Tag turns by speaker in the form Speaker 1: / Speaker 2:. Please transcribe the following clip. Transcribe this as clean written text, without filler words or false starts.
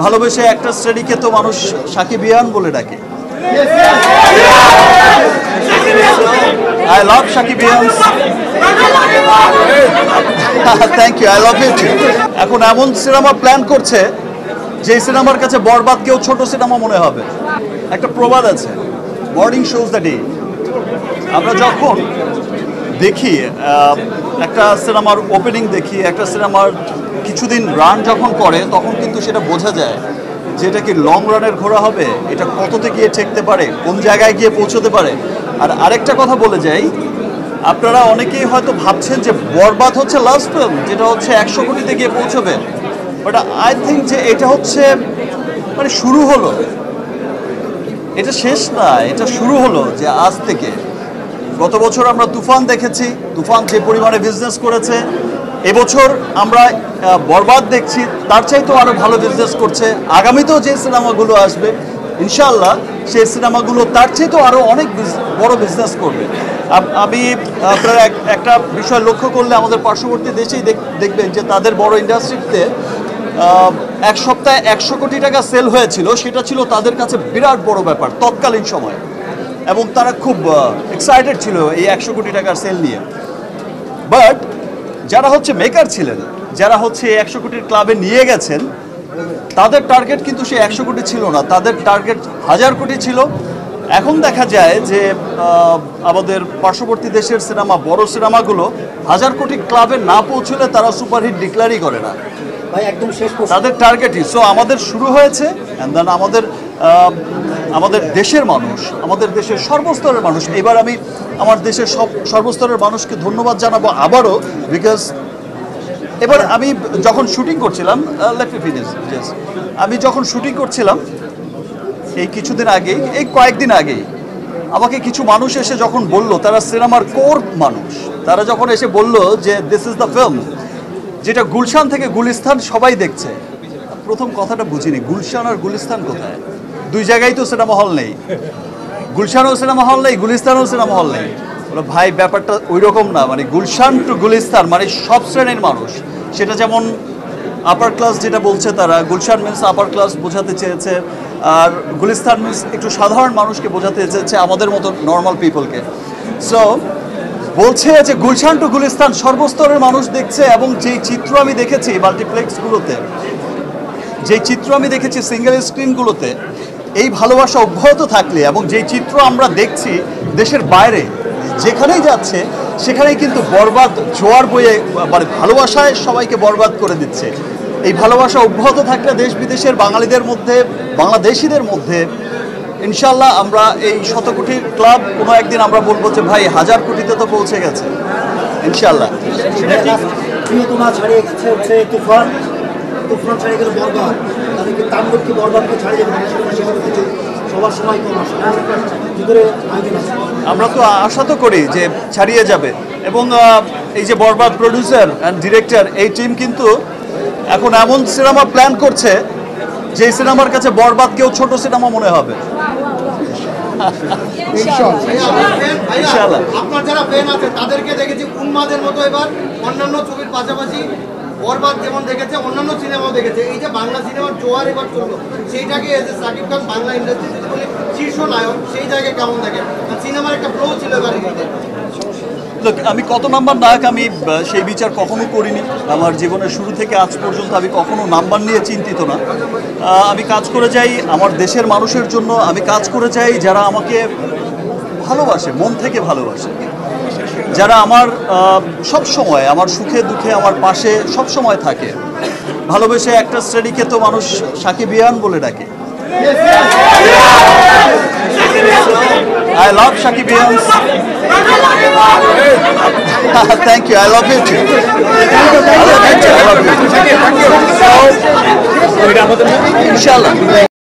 Speaker 1: ভালোবেসে একটা শ্রেণীকে তো মানুষ সাকিবিয়ান বলে ডাকে। I love Shakibians. Thank you. I love you too. এখন এমন সিনেমা প্ল্যান করছে যে সিনেমার কাছে বরবাদ কেউ ছোট সিনেমা মনে হবে। একটা প্রবাদ আছে, মর্নিং শোজ দ্য ডে। আমরা যখন দেখি একটা সিনেমার ওপেনিং দেখি, একটা সিনেমার কিছুদিন রান যখন করে, তখন কিন্তু সেটা বোঝা যায় যে এটা কি লং রানের ঘোড়া হবে, এটা কততে গিয়ে ঠেকতে পারে, কোন জায়গায় গিয়ে পৌঁছতে পারে। আর আরেকটা কথা বলে যাই, আপনারা অনেকেই হয়তো ভাবছেন যে বরবাদ হচ্ছে লাস্ট ফিল্ম, যেটা হচ্ছে 100 কোটিতে গিয়ে পৌঁছবে, বাট আই থিঙ্ক যে এটা হচ্ছে মানে শুরু হলো, এটা শেষ না, এটা শুরু হলো। যে আজ থেকে গত বছর আমরা তুফান দেখেছি, তুফান যে পরিমাণে বিজনেস করেছে, এবছর আমরা বরবাদ দেখছি, তার চাইতেও আরও ভালো বিজনেস করছে। আগামীতেও যে সিনেমাগুলো আসবে ইনশাআল্লাহ, সেই সিনেমাগুলো তার চাইতেও আরও অনেক বড় বিজনেস করবে। আমি আপনারা একটা বিষয় লক্ষ্য করলে আমাদের পার্শ্ববর্তী দেশেই দেখবেন যে তাদের বড় ইন্ডাস্ট্রিতে এক সপ্তাহে 100 কোটি টাকা সেল হয়েছিল, সেটা ছিল তাদের কাছে বিরাট বড় ব্যাপার তৎকালীন সময়, এবং তারা খুব এক্সাইটেড ছিল এই 100 কোটি টাকার সেল নিয়ে। বাট যারা হচ্ছে মেকার ছিলেন, যারা হচ্ছে 100 কোটির ক্লাবে নিয়ে গেছেন, তাদের টার্গেট কিন্তু সে 100 কোটি ছিল না, তাদের টার্গেট 1000 কোটি ছিল। এখন দেখা যায় যে আমাদের পার্শ্ববর্তী দেশের সিনেমা, বড় সিনেমাগুলো 1000 কোটি ক্লাবে না পৌঁছলে তারা সুপারহিট ডিক্লারই করে না, তাদের টার্গেটই। সো আমাদের শুরু হয়েছে, অ্যান্ড দেন আমাদের দেশের মানুষ, আমাদের দেশের সর্বস্তরের মানুষ, এবার আমি আমার দেশের সর্বস্তরের মানুষকে ধন্যবাদ জানাবো আবারও, বিকজ এবার আমি যখন শুটিং করছিলাম, আমি যখন শুটিং করছিলাম এই কিছুদিন আগেই, এই কয়েকদিন আগেই আমাকে কিছু মানুষ এসে যখন বলল, তারা সিনেমার কোর মানুষ, তারা যখন এসে বলল যে দিস ইজ দ্য ফিল্ম যেটা গুলশান থেকে গুলিস্তান সবাই দেখছে। প্রথম কথাটা বুঝিনি, গুলশান আর গুলিস্তান কোথায়? দুই জায়গায় তো সিনেমা হল নেই, গুলশানও সিনেমা হল নেই, গুলিস্তানও সিনেমা হল নেই। বলো ভাই, ব্যাপারটা ওই রকম না, মানে গুলশান টু গুলিস্তান মানে সব শ্রেণীর মানুষ। সেটা যেমন আপার ক্লাস যেটা বলছে তারা, গুলশান মিন্স আপার ক্লাস বোঝাতে চেয়েছে, আর গুলিস্তান মিন্স একটু সাধারণ মানুষকে বোঝাতে চেয়েছে, আমাদের মতো নর্মাল পিপলকে। সো বলছে যে গুলশান টু গুলিস্তান সর্বস্তরের মানুষ দেখছে, এবং যেই চিত্র আমি দেখেছি মাল্টিপ্লেক্সগুলোতে, যেই চিত্র আমি দেখেছি সিঙ্গেল স্ক্রিনগুলোতে, এই ভালোবাসা অব্যাহত থাকলে, এবং যেই চিত্র আমরা দেখছি দেশের বাইরে যেখানেই যাচ্ছে, সেখানেই কিন্তু বরবাদ জোয়ার বয়ে, মানে ভালোবাসায় সবাইকে বরবাদ করে দিচ্ছে। এই ভালোবাসা অব্যাহত থাকলে দেশ বিদেশের বাঙালিদের মধ্যে, বাংলাদেশিদের মধ্যে ইনশাল্লাহ আমরা এই 100 কোটির ক্লাব কোনো একদিন আমরা বলবো যে ভাই 1000 কোটিতে তো পৌঁছে গেছে ইনশাল্লাহ। আমরা তো আশা তো করি যে ছাড়িয়ে যাবে, এবং এই যে বরবাদ প্রডিউসার অ্যান্ড ডিরেক্টর, এই টিম কিন্তু এখন এমন সিনেমা প্ল্যান করছে যে সিনেমার কাছে বরবাদ কেউ ছোট সিনেমা মনে হবে।
Speaker 2: আপনার যারা ফ্যান আছে তাদেরকে দেখেছি উন্মাদের মতো এবার অন্যান্য ছবির পাশাপাশি বরবাদ যেমন দেখেছে, অন্যান্য সিনেমাও দেখেছে। এই যে বাংলা সিনেমার জোয়ার এবার চললো, সেইটাকে as a Shakib Khan Bangla industry যদি বলি শীর্ষ নায়ক, সেই জায়গায় কেমন দেখেন? সিনেমার একটা ফ্লো ছিল এবার।
Speaker 1: আমি কত নাম্বার নায়ক আমি সেই বিচার কখনো করিনি। আমার জীবনের শুরু থেকে আজ পর্যন্ত আমি কখনো নাম্বার নিয়ে চিন্তিত না। আমি কাজ করে যাই আমার দেশের মানুষের জন্য, আমি কাজ করে যাই যারা আমাকে ভালোবাসে, মন থেকে ভালোবাসে, যারা আমার সব সময় আমার সুখে দুঃখে আমার পাশে সব সময় থাকে। ভালোবেসে একটা শ্রেণীকে তো মানুষ সাকিবিয়ান বলে ডাকে। I love Shakibians. Thank you. I love you too. I love you too. I love you too. So, inshallah.